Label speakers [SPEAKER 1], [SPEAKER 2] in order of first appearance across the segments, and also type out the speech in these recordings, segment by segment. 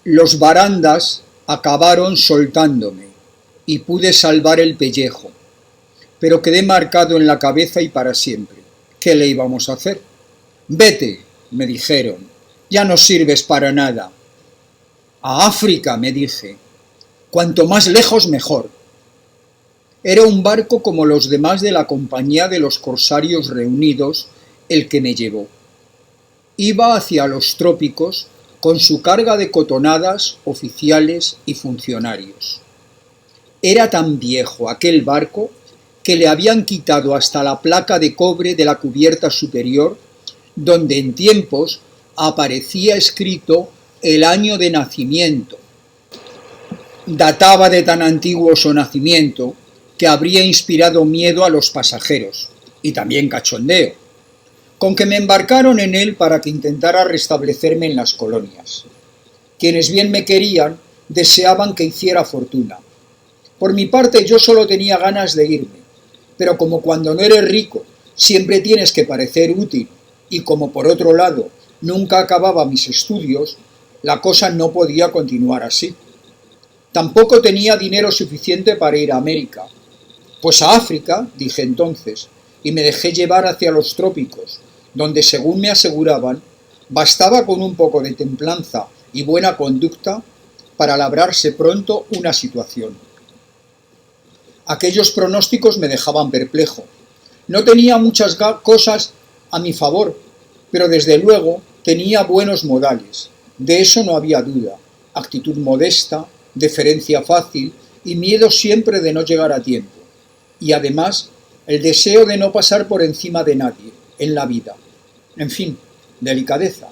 [SPEAKER 1] Los barandas acabaron soltándome y pude salvar el pellejo, pero quedé marcado en la cabeza y para siempre. ¿Qué le íbamos a hacer? Vete, me dijeron, ya no sirves para nada. A África, me dije, cuanto más lejos mejor. Era un barco como los demás de la compañía de los corsarios reunidos el que me llevó. Iba hacia los trópicos con su carga de cotonadas, oficiales y funcionarios. Era tan viejo aquel barco que le habían quitado hasta la placa de cobre de la cubierta superior, donde en tiempos aparecía escrito el año de nacimiento. Databa de tan antiguo su nacimiento que habría inspirado miedo a los pasajeros, y también cachondeo, con que me embarcaron en él para que intentara restablecerme en las colonias. Quienes bien me querían deseaban que hiciera fortuna. Por mi parte yo solo tenía ganas de irme, pero como cuando no eres rico siempre tienes que parecer útil, y como por otro lado nunca acababa mis estudios, la cosa no podía continuar así. Tampoco tenía dinero suficiente para ir a América. Pues a África, dije entonces, y me dejé llevar hacia los trópicos, donde, según me aseguraban, bastaba con un poco de templanza y buena conducta para labrarse pronto una situación. Aquellos pronósticos me dejaban perplejo. No tenía muchas cosas a mi favor, pero desde luego tenía buenos modales. De eso no había duda. Actitud modesta, deferencia fácil y miedo siempre de no llegar a tiempo. Y además, el deseo de no pasar por encima de nadie en la vida. En fin, delicadeza.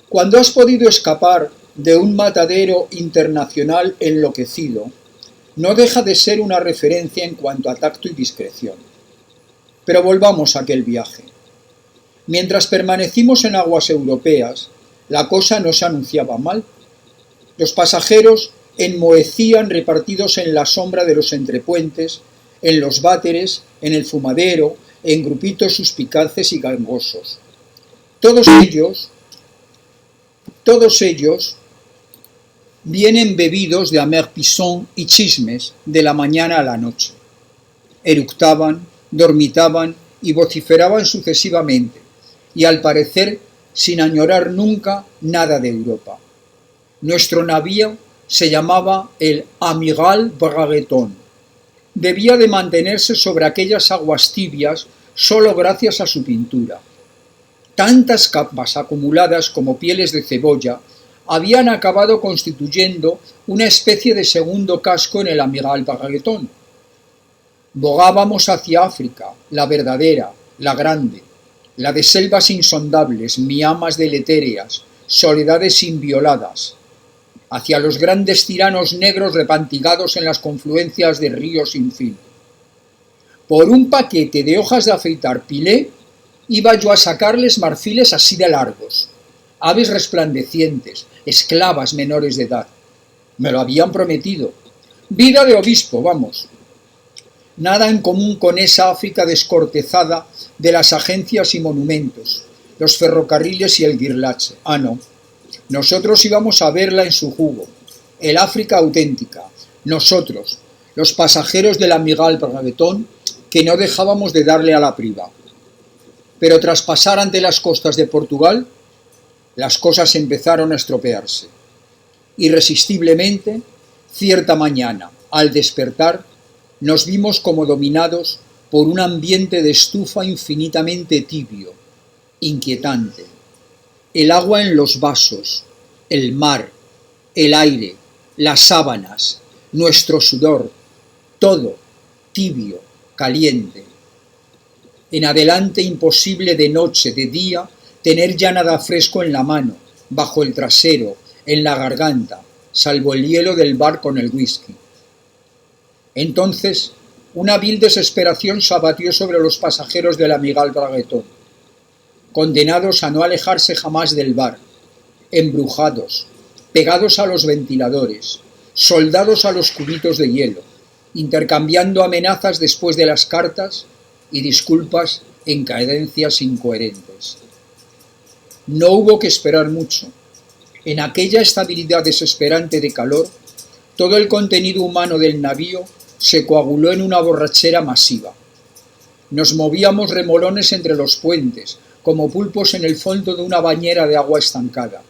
[SPEAKER 1] Cuando has podido escapar de un matadero internacional enloquecido, no deja de ser una referencia en cuanto a tacto y discreción. Pero volvamos a aquel viaje. Mientras permanecimos en aguas europeas, la cosa no se anunciaba mal. Los pasajeros enmohecían repartidos en la sombra de los entrepuentes, en los váteres, en el fumadero, en grupitos suspicaces y gangosos. Todos ellos bien embebidos de amer pisón y chismes de la mañana a la noche. Eructaban, dormitaban y vociferaban sucesivamente, y al parecer sin añorar nunca nada de Europa. Nuestro navío se llamaba el Amiral Bragueton. Debía de mantenerse sobre aquellas aguas tibias solo gracias a su pintura. Tantas capas acumuladas como pieles de cebolla habían acabado constituyendo una especie de segundo casco en el Amiral Bragueton. Bogábamos hacia África, la verdadera, la grande, la de selvas insondables, miamas deletéreas, soledades invioladas, hacia los grandes tiranos negros repantigados en las confluencias de ríos sin fin. Por un paquete de hojas de afeitar pilé, iba yo a sacarles marfiles así de largos, aves resplandecientes, esclavas menores de edad. Me lo habían prometido. Vida de obispo, vamos. Nada en común con esa África descortezada de las agencias y monumentos, los ferrocarriles y el guirlache. Ah, no. Nosotros íbamos a verla en su jugo, el África auténtica, nosotros, los pasajeros del Amiral Bragueton, que no dejábamos de darle a la priva. Pero tras pasar ante las costas de Portugal, las cosas empezaron a estropearse. Irresistiblemente, cierta mañana, al despertar, nos vimos como dominados por un ambiente de estufa infinitamente tibio, inquietante. El agua en los vasos, el mar, el aire, las sábanas, nuestro sudor, todo tibio, caliente. En adelante imposible de noche, de día, tener ya nada fresco en la mano, bajo el trasero, en la garganta, salvo el hielo del bar con el whisky. Entonces, una vil desesperación se abatió sobre los pasajeros del Amiral Bragueton, condenados a no alejarse jamás del bar, embrujados, pegados a los ventiladores, soldados a los cubitos de hielo, intercambiando amenazas después de las cartas y disculpas en cadencias incoherentes. No hubo que esperar mucho. En aquella estabilidad desesperante de calor, todo el contenido humano del navío se coaguló en una borrachera masiva. Nos movíamos remolones entre los puentes, como pulpos en el fondo de una bañera de agua estancada.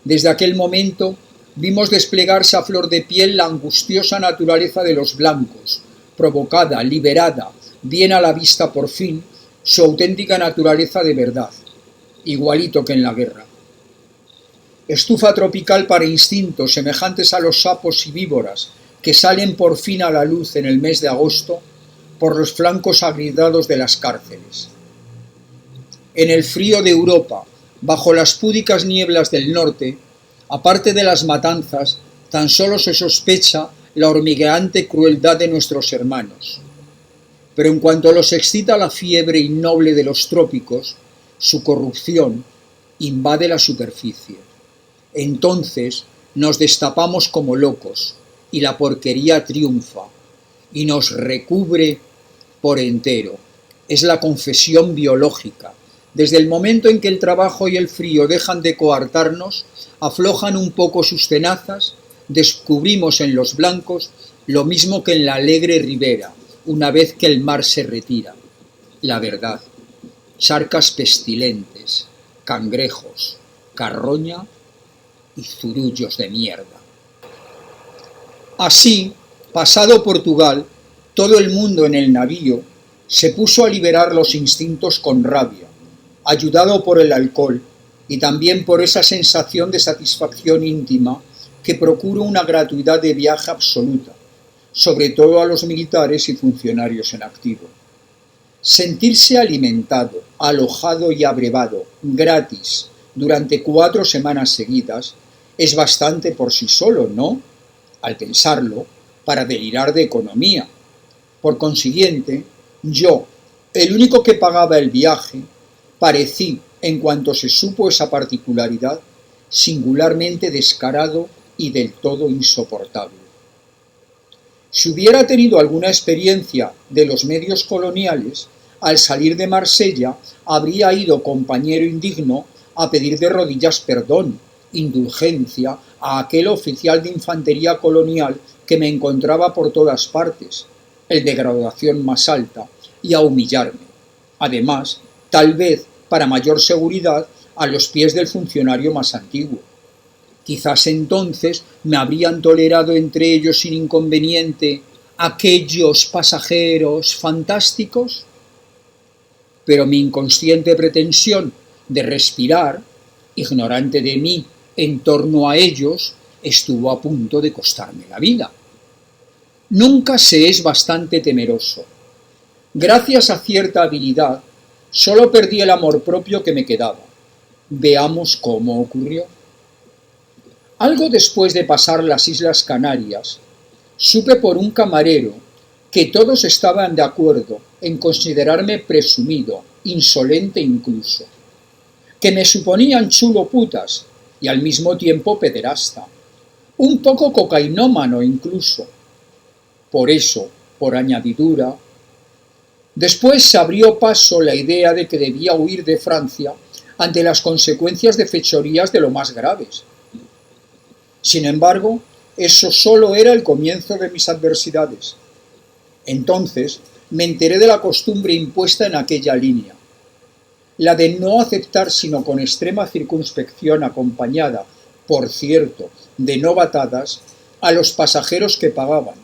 [SPEAKER 1] Desde aquel momento vimos desplegarse a flor de piel la angustiosa naturaleza de los blancos, provocada, liberada, bien a la vista por fin, su auténtica naturaleza de verdad, igualito que en la guerra. Estufa tropical para instintos semejantes a los sapos y víboras que salen por fin a la luz en el mes de agosto por los flancos agrietados de las cárceles. En el frío de Europa, bajo las púdicas nieblas del norte, aparte de las matanzas, tan solo se sospecha la hormigueante crueldad de nuestros hermanos. Pero en cuanto los excita la fiebre innoble de los trópicos, su corrupción invade la superficie. Entonces nos destapamos como locos y la porquería triunfa y nos recubre por entero. Es la confesión biológica. Desde el momento en que el trabajo y el frío dejan de coartarnos, aflojan un poco sus tenazas, descubrimos en los blancos lo mismo que en la alegre ribera, una vez que el mar se retira. La verdad, charcas pestilentes, cangrejos, carroña y zurullos de mierda. Así, pasado Portugal, todo el mundo en el navío se puso a liberar los instintos con rabia, ayudado por el alcohol y también por esa sensación de satisfacción íntima que procura una gratuidad de viaje absoluta, sobre todo a los militares y funcionarios en activo. Sentirse alimentado, alojado y abrevado, gratis, durante 4 semanas seguidas, es bastante por sí solo, ¿no? Al pensarlo, para delirar de economía. Por consiguiente, yo, el único que pagaba el viaje, parecí, en cuanto se supo esa particularidad, singularmente descarado y del todo insoportable. Si hubiera tenido alguna experiencia de los medios coloniales, al salir de Marsella habría ido compañero indigno a pedir de rodillas perdón, indulgencia a aquel oficial de infantería colonial que me encontraba por todas partes, el de graduación más alta, y a humillarme. Además, tal vez, para mayor seguridad, a los pies del funcionario más antiguo. Quizás entonces me habrían tolerado entre ellos sin inconveniente aquellos pasajeros fantásticos, pero mi inconsciente pretensión de respirar, ignorante de mí en torno a ellos, estuvo a punto de costarme la vida. Nunca se es bastante temeroso. Gracias a cierta habilidad, solo perdí el amor propio que me quedaba. Veamos cómo ocurrió. Algo después de pasar las Islas Canarias, supe por un camarero que todos estaban de acuerdo en considerarme presumido, insolente incluso, que me suponían chulo putas y al mismo tiempo pederasta, un poco cocainómano incluso. Por eso, por añadidura, después se abrió paso la idea de que debía huir de Francia ante las consecuencias de fechorías de lo más graves. Sin embargo, eso solo era el comienzo de mis adversidades. Entonces me enteré de la costumbre impuesta en aquella línea, la de no aceptar sino con extrema circunspección acompañada, por cierto, de novatadas, a los pasajeros que pagaban,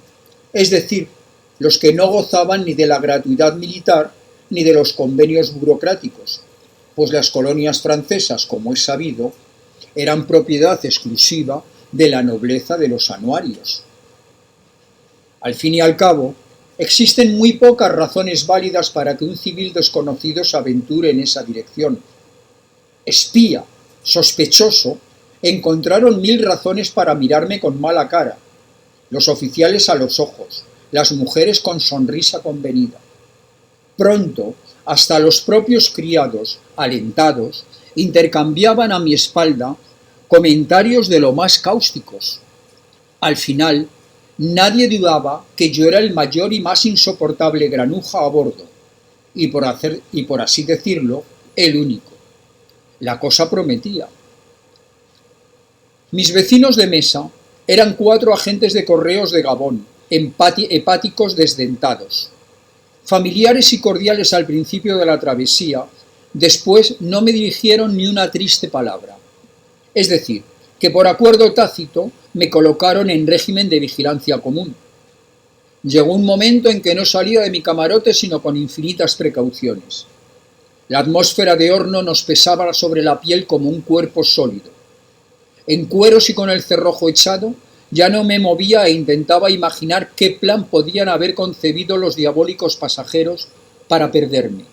[SPEAKER 1] es decir, los que no gozaban ni de la gratuidad militar ni de los convenios burocráticos, pues las colonias francesas, como es sabido, eran propiedad exclusiva de la nobleza de los anuarios. Al fin y al cabo, existen muy pocas razones válidas para que un civil desconocido se aventure en esa dirección. Espía, sospechoso, encontraron 1000 razones para mirarme con mala cara, los oficiales a los ojos, las mujeres con sonrisa convenida. Pronto, hasta los propios criados, alentados, intercambiaban a mi espalda comentarios de lo más cáusticos. Al final, nadie dudaba que yo era el mayor y más insoportable granuja a bordo, y por así decirlo, el único. La cosa prometía. Mis vecinos de mesa eran 4 agentes de correos de Gabón, hepáticos desdentados. Familiares y cordiales al principio de la travesía, después no me dirigieron ni una triste palabra. Es decir, que por acuerdo tácito me colocaron en régimen de vigilancia común. Llegó un momento en que no salía de mi camarote sino con infinitas precauciones. La atmósfera de horno nos pesaba sobre la piel como un cuerpo sólido. En cueros y con el cerrojo echado, ya no me movía e intentaba imaginar qué plan podían haber concebido los diabólicos pasajeros para perderme.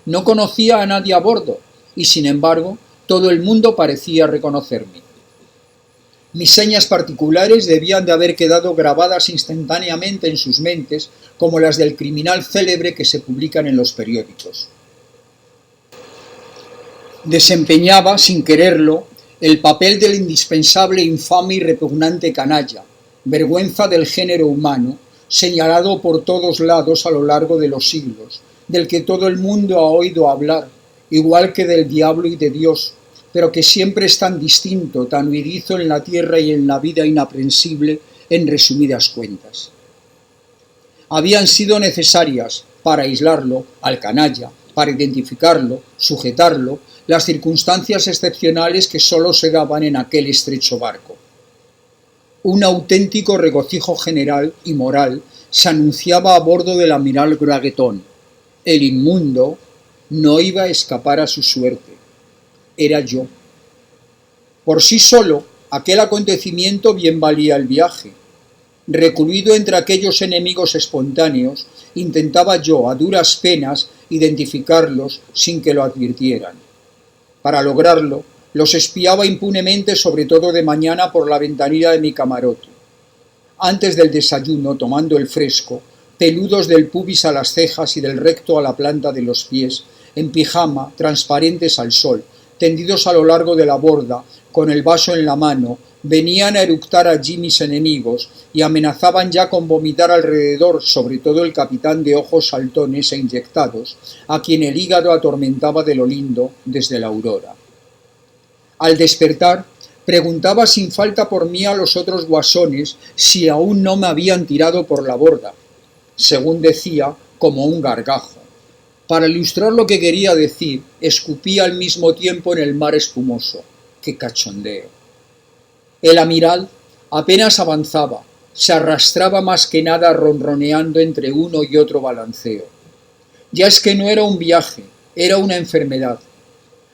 [SPEAKER 1] No conocía a nadie a bordo y, sin embargo, todo el mundo parecía reconocerme. Mis señas particulares debían de haber quedado grabadas instantáneamente en sus mentes como las del criminal célebre que se publican en los periódicos. Desempeñaba, sin quererlo, el papel del indispensable, infame y repugnante canalla, vergüenza del género humano, señalado por todos lados a lo largo de los siglos, del que todo el mundo ha oído hablar, igual que del diablo y de Dios, pero que siempre es tan distinto, tan huidizo en la tierra y en la vida inaprensible, en resumidas cuentas. Habían sido necesarias, para aislarlo, al canalla, para identificarlo, sujetarlo, las circunstancias excepcionales que sólo se daban en aquel estrecho barco. Un auténtico regocijo general y moral se anunciaba a bordo del amiral Braguetón. El inmundo no iba a escapar a su suerte. Era yo. Por sí solo, aquel acontecimiento bien valía el viaje. Recluido entre aquellos enemigos espontáneos, intentaba yo, a duras penas, identificarlos sin que lo advirtieran. Para lograrlo, los espiaba impunemente, sobre todo de mañana, por la ventanilla de mi camarote. Antes del desayuno, tomando el fresco, peludos del pubis a las cejas y del recto a la planta de los pies, en pijama, transparentes al sol, tendidos a lo largo de la borda, con el vaso en la mano, venían a eructar allí mis enemigos y amenazaban ya con vomitar alrededor, sobre todo el capitán de ojos saltones e inyectados, a quien el hígado atormentaba de lo lindo desde la aurora. Al despertar, preguntaba sin falta por mí a los otros guasones si aún no me habían tirado por la borda, según decía, como un gargajo. Para ilustrar lo que quería decir, escupía al mismo tiempo en el mar espumoso. ¡Qué cachondeo! El amiral apenas avanzaba, se arrastraba más que nada ronroneando entre uno y otro balanceo. Ya es que no era un viaje, era una enfermedad.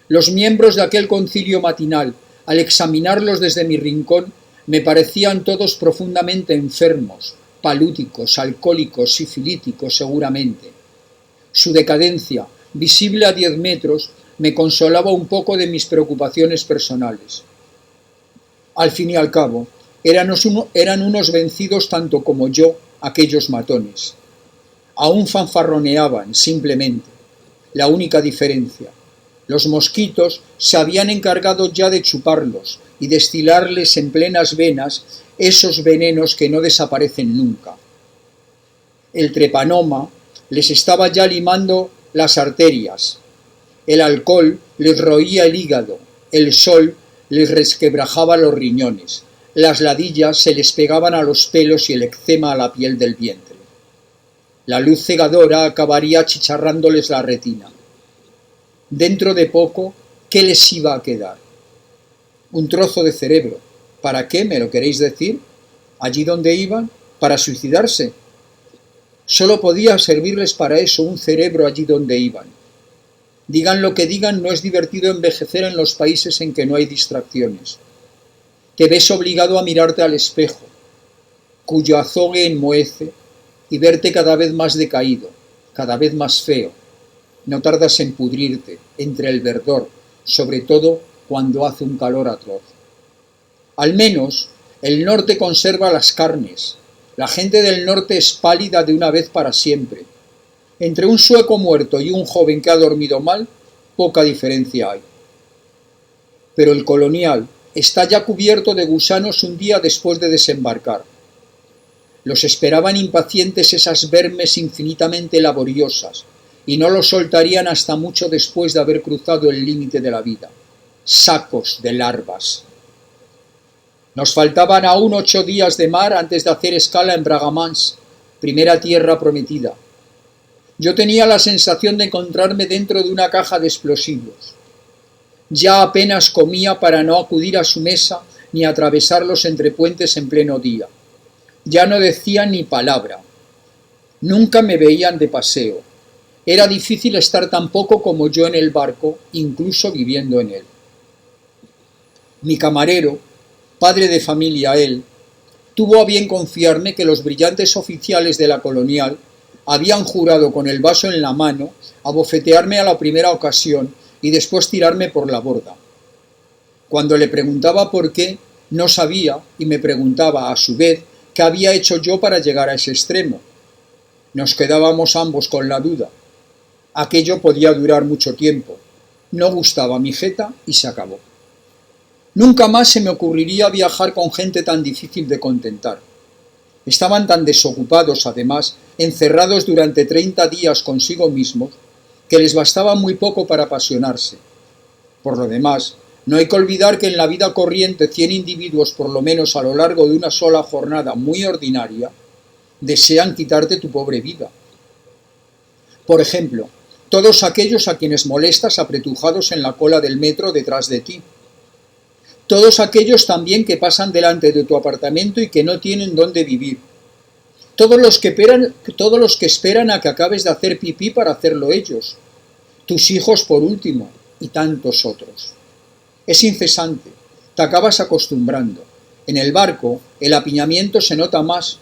[SPEAKER 1] Los miembros de aquel concilio matinal, al examinarlos desde mi rincón, me parecían todos profundamente enfermos, palúticos, alcohólicos, sifilíticos seguramente. Su decadencia, visible a 10 metros, me consolaba un poco de mis preocupaciones personales. Al fin y al cabo, eran unos vencidos tanto como yo, aquellos matones. Aún fanfarroneaban, simplemente. La única diferencia. Los mosquitos se habían encargado ya de chuparlos y destilarles en plenas venas esos venenos que no desaparecen nunca. El trepanoma les estaba ya limando las arterias. El alcohol les roía el hígado, el sol les resquebrajaba los riñones, las ladillas se les pegaban a los pelos y el eczema a la piel del vientre. La luz cegadora acabaría achicharrándoles la retina. Dentro de poco, ¿qué les iba a quedar? Un trozo de cerebro. ¿Para qué, me lo queréis decir? ¿Allí donde iban? ¿Para suicidarse? Solo podía servirles para eso un cerebro allí donde iban. Digan lo que digan, no es divertido envejecer en los países en que no hay distracciones. Te ves obligado a mirarte al espejo, cuyo azogue enmohece, y verte cada vez más decaído, cada vez más feo. No tardas en pudrirte entre el verdor, sobre todo cuando hace un calor atroz. Al menos, el norte conserva las carnes. La gente del norte es pálida de una vez para siempre. Entre un sueco muerto y un joven que ha dormido mal, poca diferencia hay. Pero el colonial está ya cubierto de gusanos un día después de desembarcar. Los esperaban impacientes esas vermes infinitamente laboriosas, y no los soltarían hasta mucho después de haber cruzado el límite de la vida. Sacos de larvas. Nos faltaban aún 8 días de mar antes de hacer escala en Bragamans, primera tierra prometida. Yo tenía la sensación de encontrarme dentro de una caja de explosivos. Ya apenas comía para no acudir a su mesa ni atravesar los entrepuentes en pleno día. Ya no decía ni palabra. Nunca me veían de paseo. Era difícil estar tan poco como yo en el barco, incluso viviendo en él. Mi camarero, padre de familia él, tuvo a bien confiarme que los brillantes oficiales de la colonial habían jurado con el vaso en la mano abofetearme a la primera ocasión y después tirarme por la borda. Cuando le preguntaba por qué, no sabía y me preguntaba a su vez qué había hecho yo para llegar a ese extremo. Nos quedábamos ambos con la duda. Aquello podía durar mucho tiempo. No gustaba mi jeta y se acabó. Nunca más se me ocurriría viajar con gente tan difícil de contentar. Estaban tan desocupados, además, encerrados durante 30 días consigo mismos, que les bastaba muy poco para apasionarse. Por lo demás, no hay que olvidar que en la vida corriente 100 individuos, por lo menos a lo largo de una sola jornada muy ordinaria, desean quitarte tu pobre vida. Por ejemplo, todos aquellos a quienes molestas apretujados en la cola del metro detrás de ti. Todos aquellos también que pasan delante de tu apartamento y que no tienen dónde vivir. Todos los que esperan a que acabes de hacer pipí para hacerlo ellos. Tus hijos por último, y tantos otros. Es incesante, te acabas acostumbrando. En el barco, el apiñamiento se nota más,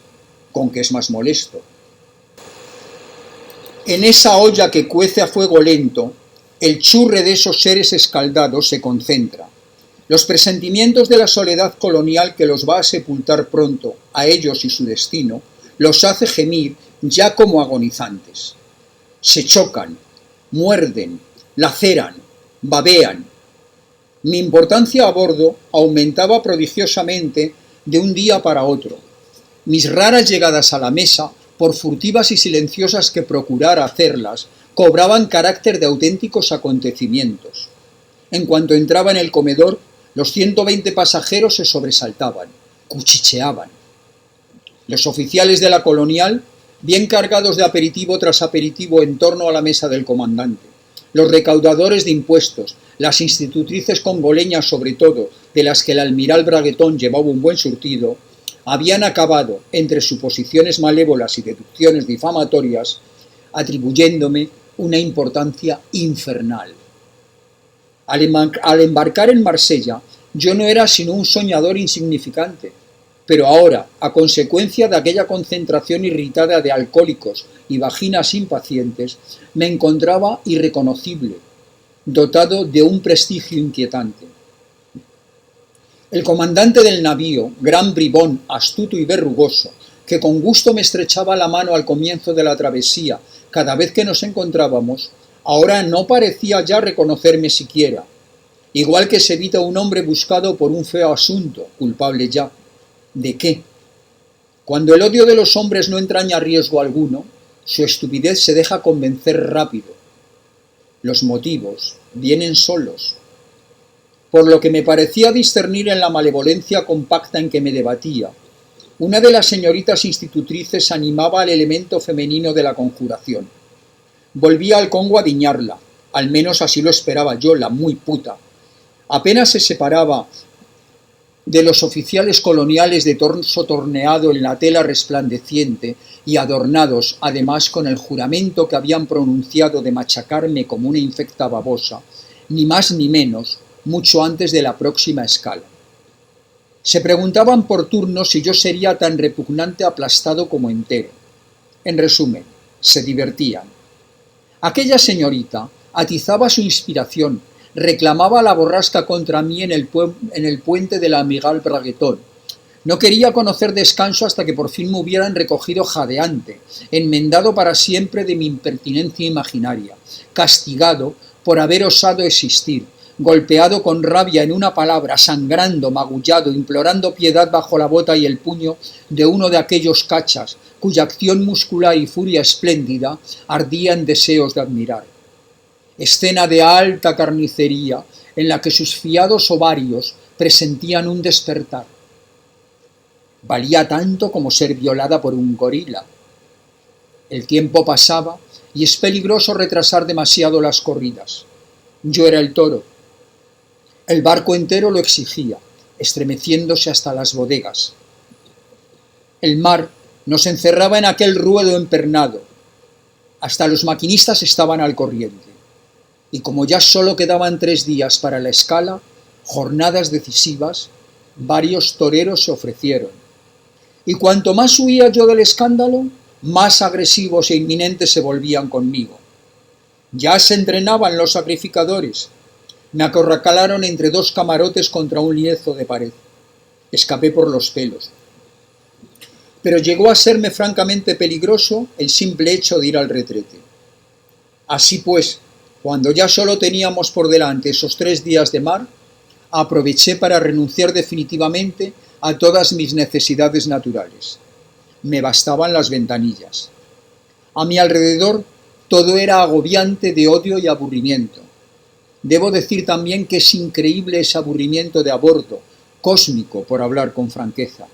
[SPEAKER 1] con que es más molesto. En esa olla que cuece a fuego lento, el churre de esos seres escaldados se concentra. Los presentimientos de la soledad colonial que los va a sepultar pronto, a ellos y su destino, los hace gemir ya como agonizantes. Se chocan, muerden, laceran, babean. Mi importancia a bordo aumentaba prodigiosamente de un día para otro. Mis raras llegadas a la mesa, por furtivas y silenciosas que procurara hacerlas, cobraban carácter de auténticos acontecimientos. En cuanto entraba en el comedor, los 120 pasajeros se sobresaltaban, cuchicheaban. Los oficiales de la colonial, bien cargados de aperitivo tras aperitivo en torno a la mesa del comandante. Los recaudadores de impuestos, las institutrices congoleñas sobre todo, de las que el almiral Braguetón llevaba un buen surtido, habían acabado, entre suposiciones malévolas y deducciones difamatorias, atribuyéndome una importancia infernal. Al embarcar en Marsella, yo no era sino un soñador insignificante, pero ahora, a consecuencia de aquella concentración irritada de alcohólicos y vaginas impacientes, me encontraba irreconocible, dotado de un prestigio inquietante. El comandante del navío, gran bribón, astuto y verrugoso, que con gusto me estrechaba la mano al comienzo de la travesía cada vez que nos encontrábamos, ahora no parecía ya reconocerme siquiera, igual que se evita un hombre buscado por un feo asunto, culpable ya. ¿De qué? Cuando el odio de los hombres no entraña riesgo alguno, su estupidez se deja convencer rápido. Los motivos vienen solos. Por lo que me parecía discernir en la malevolencia compacta en que me debatía, una de las señoritas institutrices animaba al elemento femenino de la conjuración. Volvía al Congo a diñarla, al menos así lo esperaba yo, la muy puta. Apenas se separaba de los oficiales coloniales de torso torneado en la tela resplandeciente y adornados además con el juramento que habían pronunciado de machacarme como una infecta babosa, ni más ni menos, mucho antes de la próxima escala. Se preguntaban por turno si yo sería tan repugnante aplastado como entero. En resumen, se divertían. Aquella señorita atizaba su inspiración, reclamaba la borrasca contra mí en el puente del amiral Braguetón. No quería conocer descanso hasta que por fin me hubieran recogido jadeante, enmendado para siempre de mi impertinencia imaginaria, castigado por haber osado existir, golpeado con rabia en una palabra, sangrando, magullado, implorando piedad bajo la bota y el puño de uno de aquellos cachas, cuya acción muscular y furia espléndida ardían deseos de admirar. Escena de alta carnicería, en la que sus fiados ovarios presentían un despertar. Valía tanto como ser violada por un gorila. El tiempo pasaba y es peligroso retrasar demasiado las corridas. Yo era el toro. El barco entero lo exigía, estremeciéndose hasta las bodegas. El mar nos encerraba en aquel ruedo empernado. Hasta los maquinistas estaban al corriente. Y como ya solo quedaban 3 días para la escala, jornadas decisivas, varios toreros se ofrecieron. Y cuanto más huía yo del escándalo, más agresivos e inminentes se volvían conmigo. Ya se entrenaban los sacrificadores. Me acorralaron entre 2 camarotes contra un lienzo de pared. Escapé por los pelos. Pero llegó a serme francamente peligroso el simple hecho de ir al retrete. Así pues, cuando ya solo teníamos por delante esos 3 días de mar, aproveché para renunciar definitivamente a todas mis necesidades naturales. Me bastaban las ventanillas. A mi alrededor todo era agobiante de odio y aburrimiento. Debo decir también que es increíble ese aburrimiento de a bordo, cósmico, por hablar con franqueza.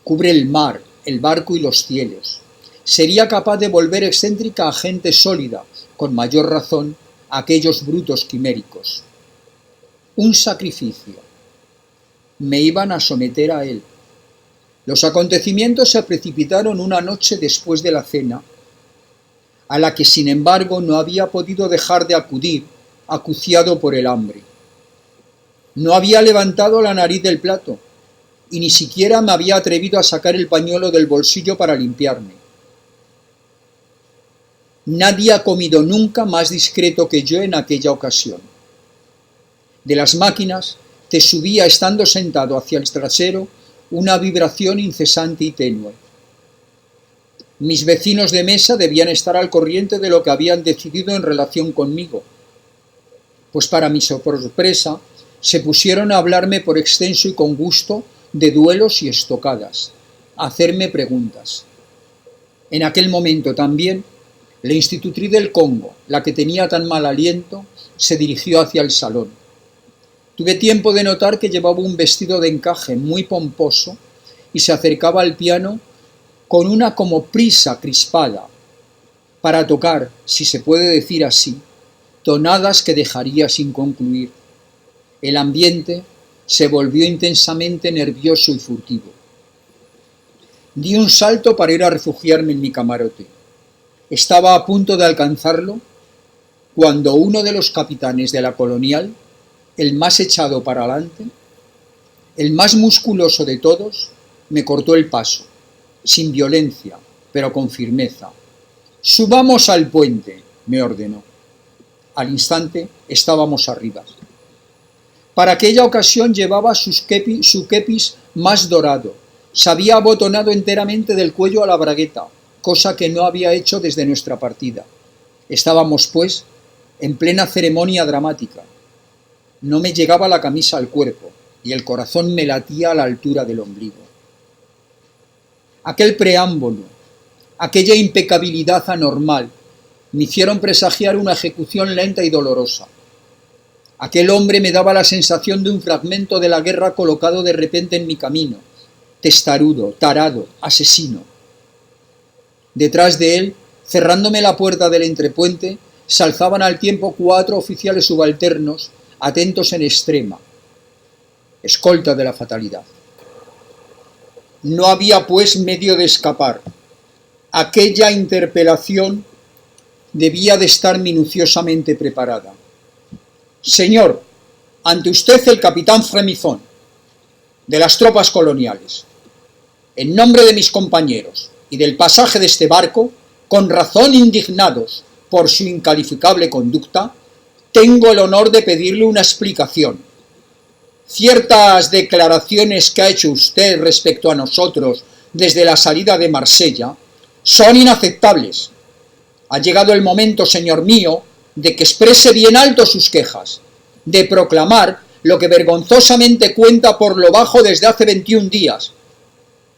[SPEAKER 1] Cubre el mar, el barco y los cielos. Sería capaz de volver excéntrica a gente sólida, con mayor razón, a aquellos brutos quiméricos. Un sacrificio. Me iban a someter a él. Los acontecimientos se precipitaron una noche después de la cena, a la que sin embargo no había podido dejar de acudir, acuciado por el hambre. No había levantado la nariz del plato, y ni siquiera me había atrevido a sacar el pañuelo del bolsillo para limpiarme. Nadie ha comido nunca más discreto que yo en aquella ocasión. De las máquinas te subía, estando sentado hacia el trasero, una vibración incesante y tenue. Mis vecinos de mesa debían estar al corriente de lo que habían decidido en relación conmigo, pues para mi sorpresa se pusieron a hablarme por extenso y con gusto de duelos y estocadas, a hacerme preguntas. En aquel momento también, la institutriz del Congo, la que tenía tan mal aliento, se dirigió hacia el salón. Tuve tiempo de notar que llevaba un vestido de encaje muy pomposo y se acercaba al piano con una como prisa crispada para tocar, si se puede decir así, tonadas que dejaría sin concluir. El ambiente se volvió intensamente nervioso y furtivo. Di un salto para ir a refugiarme en mi camarote. Estaba a punto de alcanzarlo cuando uno de los capitanes de la Colonial, el más echado para adelante, el más musculoso de todos, me cortó el paso, sin violencia, pero con firmeza. «Subamos al puente», me ordenó. Al instante estábamos arriba. Para aquella ocasión llevaba su kepis más dorado. Se había abotonado enteramente del cuello a la bragueta, cosa que no había hecho desde nuestra partida. Estábamos, pues, en plena ceremonia dramática. No me llegaba la camisa al cuerpo y el corazón me latía a la altura del ombligo. Aquel preámbulo, aquella impecabilidad anormal, me hicieron presagiar una ejecución lenta y dolorosa. Aquel hombre me daba la sensación de un fragmento de la guerra colocado de repente en mi camino, testarudo, tarado, asesino. Detrás de él, cerrándome la puerta del entrepuente, se alzaban al tiempo 4 oficiales subalternos, atentos en extrema, escolta de la fatalidad. No había, pues, medio de escapar. Aquella interpelación debía de estar minuciosamente preparada. «Señor, ante usted el capitán Frémifon, de las tropas coloniales. En nombre de mis compañeros y del pasaje de este barco, con razón indignados por su incalificable conducta, tengo el honor de pedirle una explicación. Ciertas declaraciones que ha hecho usted respecto a nosotros desde la salida de Marsella son inaceptables. Ha llegado el momento, señor mío, de que exprese bien alto sus quejas, de proclamar lo que vergonzosamente cuenta por lo bajo desde hace 21 días,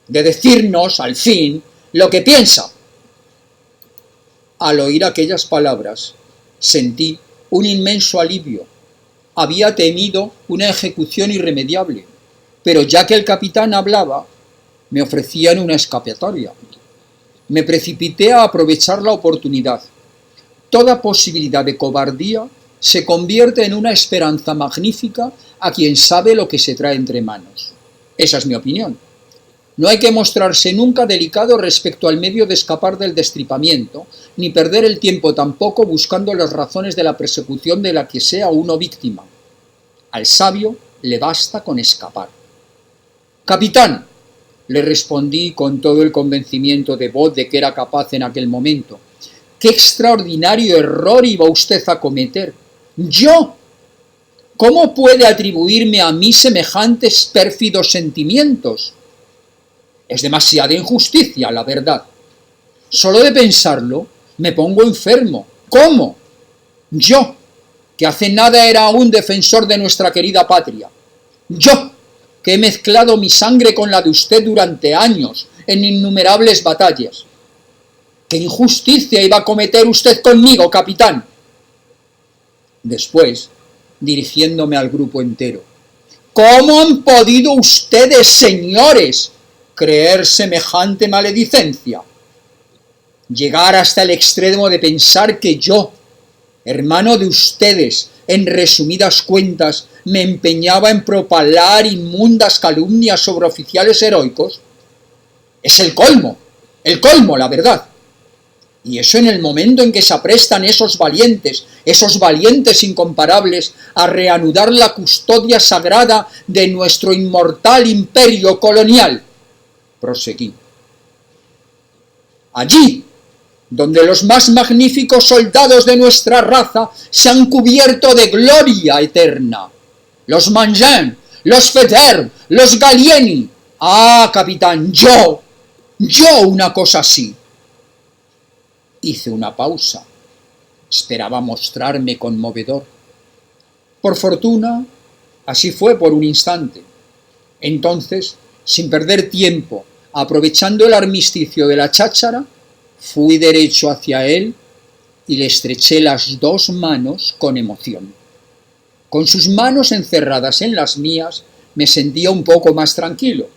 [SPEAKER 1] de decirnos, al fin, lo que piensa». Al oír aquellas palabras, sentí un inmenso alivio. Había temido una ejecución irremediable, pero ya que el capitán hablaba, Me ofrecían una escapatoria. Me precipité a aprovechar la oportunidad. Toda posibilidad de cobardía se convierte en una esperanza magnífica a quien sabe lo que se trae entre manos. Esa es mi opinión. No hay que mostrarse nunca delicado respecto al medio de escapar del destripamiento, ni perder el tiempo tampoco buscando las razones de la persecución de la que sea uno víctima. Al sabio le basta con escapar. «Capitán», le respondí con todo el convencimiento de voz de que era capaz en aquel momento, «qué extraordinario error iba usted a cometer. ¿Yo? ¿Cómo puede atribuirme a mí semejantes pérfidos sentimientos? Es demasiada injusticia, la verdad. Solo de pensarlo me pongo enfermo. ¿Cómo? Yo, que hace nada era un defensor de nuestra querida patria. Yo, que he mezclado mi sangre con la de usted durante años en innumerables batallas. ¿Qué injusticia iba a cometer usted conmigo, capitán? Después, dirigiéndome al grupo entero, ¿cómo han podido ustedes, señores, creer semejante maledicencia? Llegar hasta el extremo de pensar que yo, hermano de ustedes, en resumidas cuentas, me empeñaba en propalar inmundas calumnias sobre oficiales heroicos, es el colmo, la verdad. Y eso en el momento en que se aprestan esos valientes incomparables, a reanudar la custodia sagrada de nuestro inmortal imperio colonial. Proseguí. Allí, donde los más magníficos soldados de nuestra raza se han cubierto de gloria eterna. Los Mangin, los Feder, los Gallieni. Ah, capitán, yo una cosa así. Hice una pausa. Esperaba mostrarme conmovedor. Por fortuna, así fue por un instante. Entonces, sin perder tiempo, aprovechando el armisticio de la cháchara, fui derecho hacia él y le estreché las dos manos con emoción. Con sus manos encerradas en las mías, me sentía un poco más tranquilo.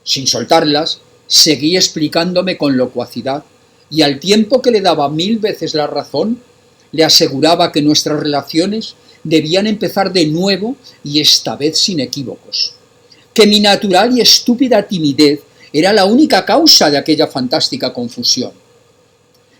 [SPEAKER 1] Sin soltarlas, seguí explicándome con locuacidad, y al tiempo que le daba 1000 veces la razón, le aseguraba que nuestras relaciones debían empezar de nuevo y esta vez sin equívocos. Que mi natural y estúpida timidez era la única causa de aquella fantástica confusión.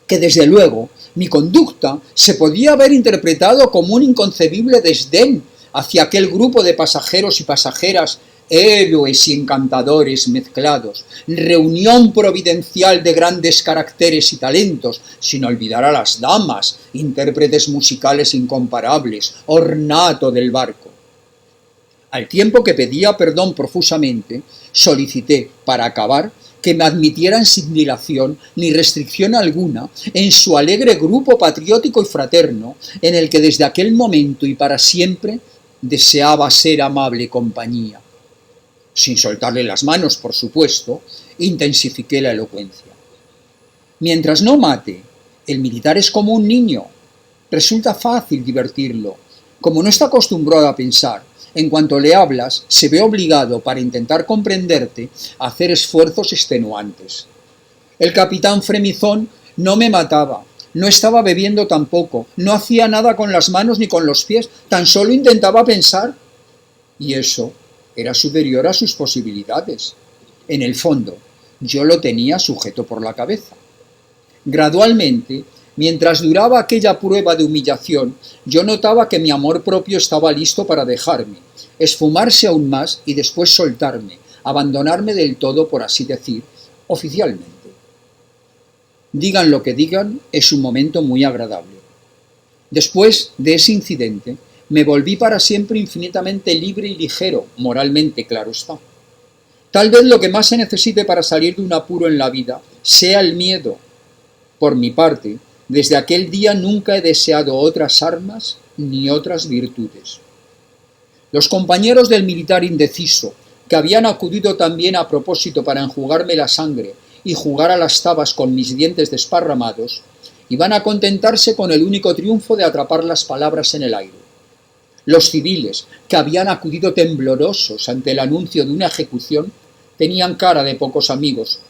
[SPEAKER 1] Que desde luego mi conducta se podía haber interpretado como un inconcebible desdén hacia aquel grupo de pasajeros y pasajeras, héroes y encantadores mezclados, reunión providencial de grandes caracteres y talentos, sin olvidar a las damas, intérpretes musicales incomparables, ornato del barco. Al tiempo que pedía perdón profusamente, solicité, para acabar, que me admitieran sin dilación ni restricción alguna en su alegre grupo patriótico y fraterno, en el que desde aquel momento y para siempre deseaba ser amable compañía. Sin soltarle las manos, por supuesto, intensifiqué la elocuencia. Mientras no mate, el militar es como un niño. Resulta fácil divertirlo. Como no está acostumbrado a pensar, en cuanto le hablas, se ve obligado, para intentar comprenderte, a hacer esfuerzos extenuantes. El capitán Fremizón no me mataba, no estaba bebiendo tampoco, no hacía nada con las manos ni con los pies, tan solo intentaba pensar. Y eso era superior a sus posibilidades. En el fondo, yo lo tenía sujeto por la cabeza. Gradualmente, mientras duraba aquella prueba de humillación, yo notaba que mi amor propio estaba listo para dejarme, esfumarse aún más y después soltarme, abandonarme del todo, por así decir, oficialmente. Digan lo que digan, es un momento muy agradable. Después de ese incidente, me volví para siempre infinitamente libre y ligero, moralmente, claro está. Tal vez lo que más se necesite para salir de un apuro en la vida sea el miedo. Por mi parte, desde aquel día nunca he deseado otras armas ni otras virtudes. Los compañeros del militar indeciso, que habían acudido también a propósito para enjugarme la sangre y jugar a las tabas con mis dientes desparramados, iban a contentarse con el único triunfo de atrapar las palabras en el aire. Los civiles, que habían acudido temblorosos ante el anuncio de una ejecución, Tenían cara de pocos amigos.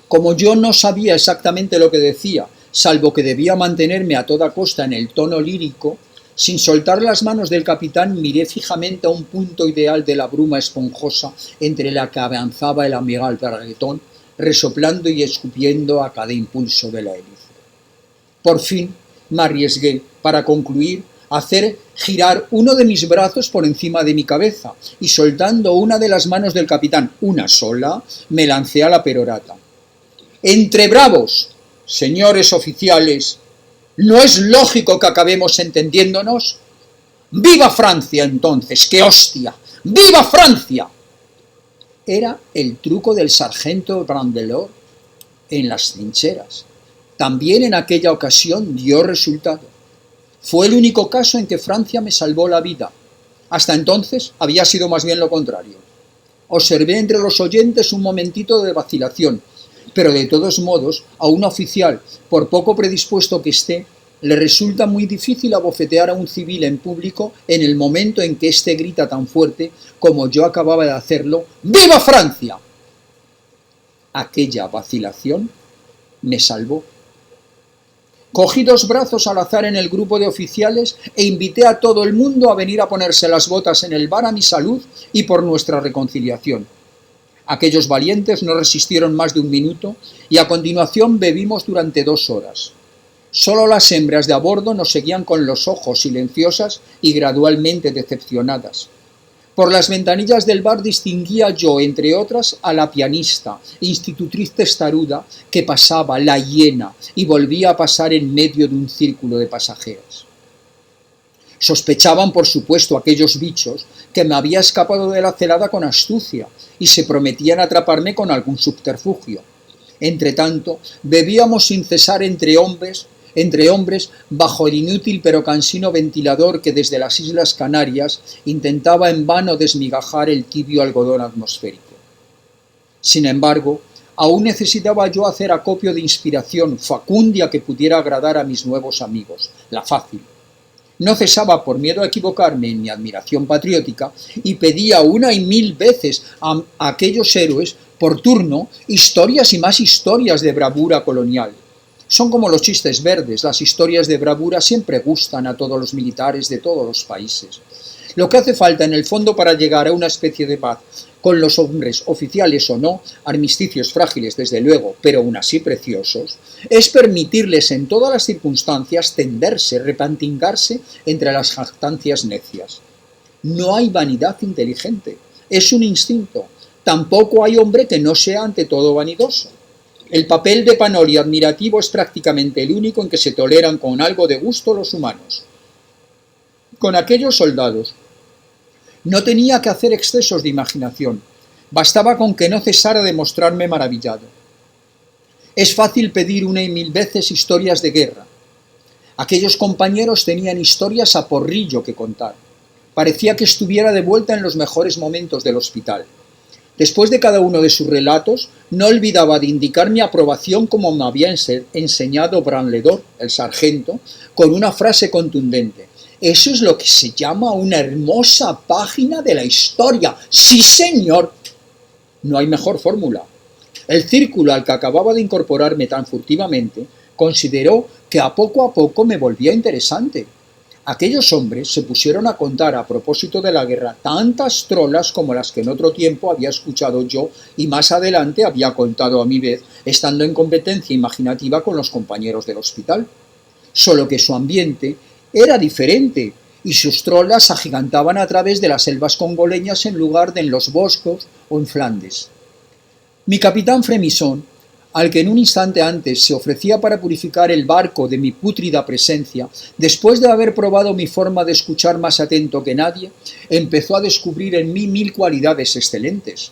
[SPEAKER 1] Como yo no sabía exactamente lo que decía, salvo que debía mantenerme a toda costa en el tono lírico, sin soltar las manos del capitán miré fijamente a un punto ideal de la bruma esponjosa entre la que avanzaba el amigal Berletón, resoplando y escupiendo a cada impulso de la hélice. Por fin me arriesgué, para concluir, a hacer girar uno de mis brazos por encima de mi cabeza y soltando una de las manos del capitán, una sola, me lancé a la perorata. ¡Entre bravos! Señores oficiales, ¿no es lógico que acabemos entendiéndonos? ¡Viva Francia, entonces! ¡Qué hostia! ¡Viva Francia! Era el truco del sargento Brandelor en las trincheras. También en aquella ocasión dio resultado. Fue el único caso en que Francia me salvó la vida. Hasta entonces había sido más bien lo contrario. Observé entre los oyentes un momentito de vacilación, pero de todos modos, a un oficial, por poco predispuesto que esté, le resulta muy difícil abofetear a un civil en público en el momento en que éste grita tan fuerte como yo acababa de hacerlo: ¡Viva Francia! Aquella vacilación me salvó. Cogí 2 brazos al azar en el grupo de oficiales e invité a todo el mundo a venir a ponerse las botas en el bar a mi salud y por nuestra reconciliación. Aquellos valientes no resistieron más de 1 minuto y a continuación bebimos durante 2 horas. Solo las hembras de a bordo nos seguían con los ojos, silenciosas y gradualmente decepcionadas. Por las ventanillas del bar distinguía yo, entre otras, a la pianista, institutriz testaruda, que pasaba, la hiena, y volvía a pasar en medio de un círculo de pasajeros. Sospechaban, por supuesto, aquellos bichos que me había escapado de la celada con astucia y se prometían atraparme con algún subterfugio. Entretanto, bebíamos sin cesar entre hombres bajo el inútil pero cansino ventilador que desde las Islas Canarias intentaba en vano desmigajar el tibio algodón atmosférico. Sin embargo, aún necesitaba yo hacer acopio de inspiración facundia que pudiera agradar a mis nuevos amigos, la fácil. No cesaba, por miedo a equivocarme en mi admiración patriótica, y pedía 1 y 1000 veces a aquellos héroes, por turno, historias y más historias de bravura colonial. Son como los chistes verdes, las historias de bravura siempre gustan a todos los militares de todos los países. Lo que hace falta en el fondo para llegar a una especie de paz con los hombres, oficiales o no, armisticios frágiles desde luego, pero aún así preciosos, es permitirles en todas las circunstancias tenderse, repantingarse entre las jactancias necias. No hay vanidad inteligente, es un instinto. Tampoco hay hombre que no sea ante todo vanidoso. El papel de panoli admirativo es prácticamente el único en que se toleran con algo de gusto los humanos. Con aquellos soldados no tenía que hacer excesos de imaginación, bastaba con que no cesara de mostrarme maravillado. Es fácil pedir 1 y 1000 veces historias de guerra. Aquellos compañeros tenían historias a porrillo que contar. Parecía que estuviera de vuelta en los mejores momentos del hospital. Después de cada uno de sus relatos, no olvidaba de indicar mi aprobación como me había enseñado Branledor, el sargento, con una frase contundente. Eso es lo que se llama una hermosa página de la historia. ¡Sí, señor! No hay mejor fórmula. El círculo al que acababa de incorporarme tan furtivamente consideró que a poco me volvía interesante. Aquellos hombres se pusieron a contar a propósito de la guerra tantas trolas como las que en otro tiempo había escuchado yo y más adelante había contado a mi vez, estando en competencia imaginativa con los compañeros del hospital. Solo que su ambiente era diferente y sus trolas agigantaban a través de las selvas congoleñas en lugar de en los bosques o en Flandes. Mi capitán Fremison, al que en un instante antes se ofrecía para purificar el barco de mi pútrida presencia, después de haber probado mi forma de escuchar más atento que nadie, empezó a descubrir en mí 1000 cualidades excelentes.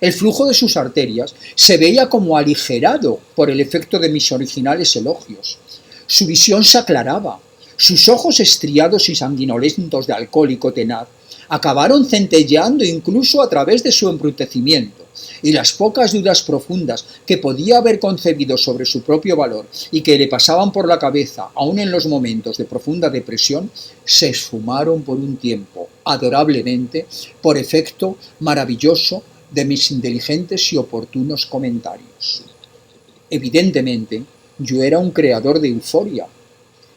[SPEAKER 1] El flujo de sus arterias se veía como aligerado por el efecto de mis originales elogios. Su visión se aclaraba. Sus ojos estriados y sanguinolentos de alcohólico tenaz acabaron centelleando incluso a través de su embrutecimiento, y las pocas dudas profundas que podía haber concebido sobre su propio valor y que le pasaban por la cabeza aún en los momentos de profunda depresión, se esfumaron por un tiempo, adorablemente, por efecto maravilloso de mis inteligentes y oportunos comentarios. Evidentemente, yo era un creador de euforia.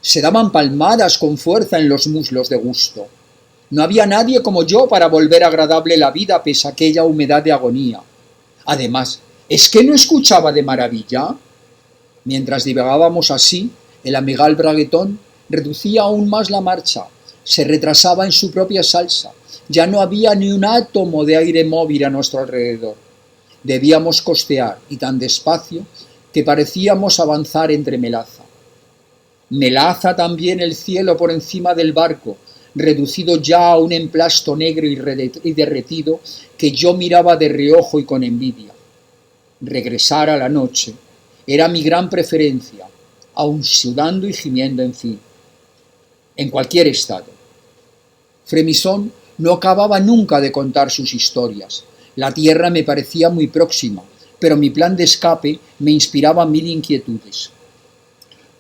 [SPEAKER 1] Se daban palmadas con fuerza en los muslos de gusto. No había nadie como yo para volver agradable la vida pese a aquella humedad de agonía. Además, ¿es que no escuchaba de maravilla? Mientras divagábamos así, el amigal braguetón reducía aún más la marcha, se retrasaba en su propia salsa, ya no había ni un átomo de aire móvil a nuestro alrededor. Debíamos costear, y tan despacio, que parecíamos avanzar entre melaza. Melaza también el cielo por encima del barco, reducido ya a un emplasto negro y derretido que yo miraba de reojo y con envidia. Regresar a la noche era mi gran preferencia, aun sudando y gimiendo en fin. En cualquier estado. Frémissón no acababa nunca de contar sus historias. La tierra me parecía muy próxima, pero mi plan de escape me inspiraba mil inquietudes.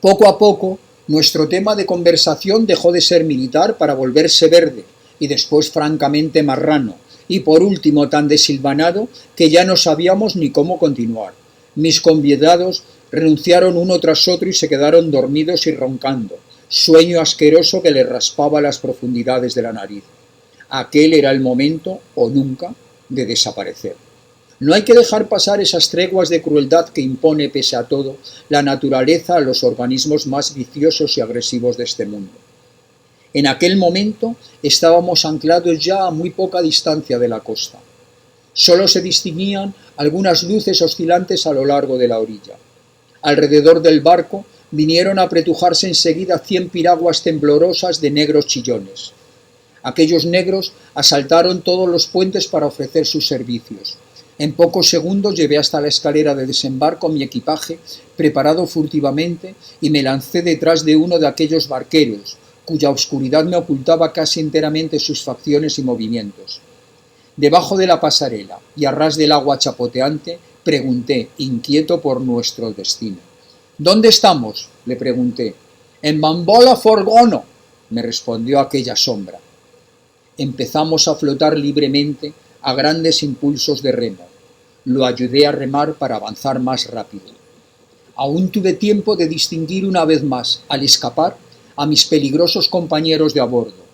[SPEAKER 1] Poco a poco, nuestro tema de conversación dejó de ser militar para volverse verde, y después francamente marrano, y por último tan desilvanado que ya no sabíamos ni cómo continuar. Mis convidados renunciaron uno tras otro y se quedaron dormidos y roncando, sueño asqueroso que les raspaba las profundidades de la nariz. Aquel era el momento, o nunca, de desaparecer. No hay que dejar pasar esas treguas de crueldad que impone, pese a todo, la naturaleza a los organismos más viciosos y agresivos de este mundo. En aquel momento estábamos anclados ya a muy poca distancia de la costa. Solo se distinguían algunas luces oscilantes a lo largo de la orilla. Alrededor del barco vinieron a apretujarse enseguida 100 piraguas temblorosas de negros chillones. Aquellos negros asaltaron todos los puentes para ofrecer sus servicios. En pocos segundos llevé hasta la escalera de desembarco mi equipaje, preparado furtivamente, y me lancé detrás de uno de aquellos barqueros, cuya oscuridad me ocultaba casi enteramente sus facciones y movimientos. Debajo de la pasarela y a ras del agua chapoteante, pregunté, inquieto por nuestro destino. ¿Dónde estamos?, le pregunté. En Bambola Forgono, me respondió aquella sombra. Empezamos a flotar libremente a grandes impulsos de remo. Lo ayudé a remar para avanzar más rápido. Aún tuve tiempo de distinguir una vez más, al escapar, a mis peligrosos compañeros de a bordo.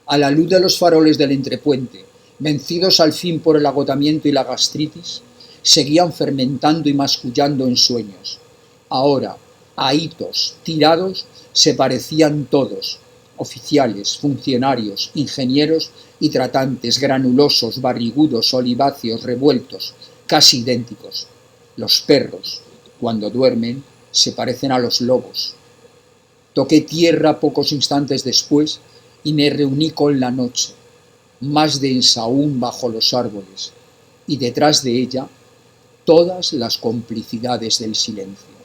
[SPEAKER 1] A la luz de los faroles del entrepuente, vencidos al fin por el agotamiento y la gastritis, seguían fermentando y mascullando en sueños. Ahora, ahitos, tirados, se parecían todos, oficiales, funcionarios, ingenieros y tratantes, granulosos, barrigudos, oliváceos, revueltos, casi idénticos. Los perros, cuando duermen, se parecen a los lobos. Toqué tierra pocos instantes después y me reuní con la noche, más densa aún bajo los árboles, y detrás de ella todas las complicidades del silencio.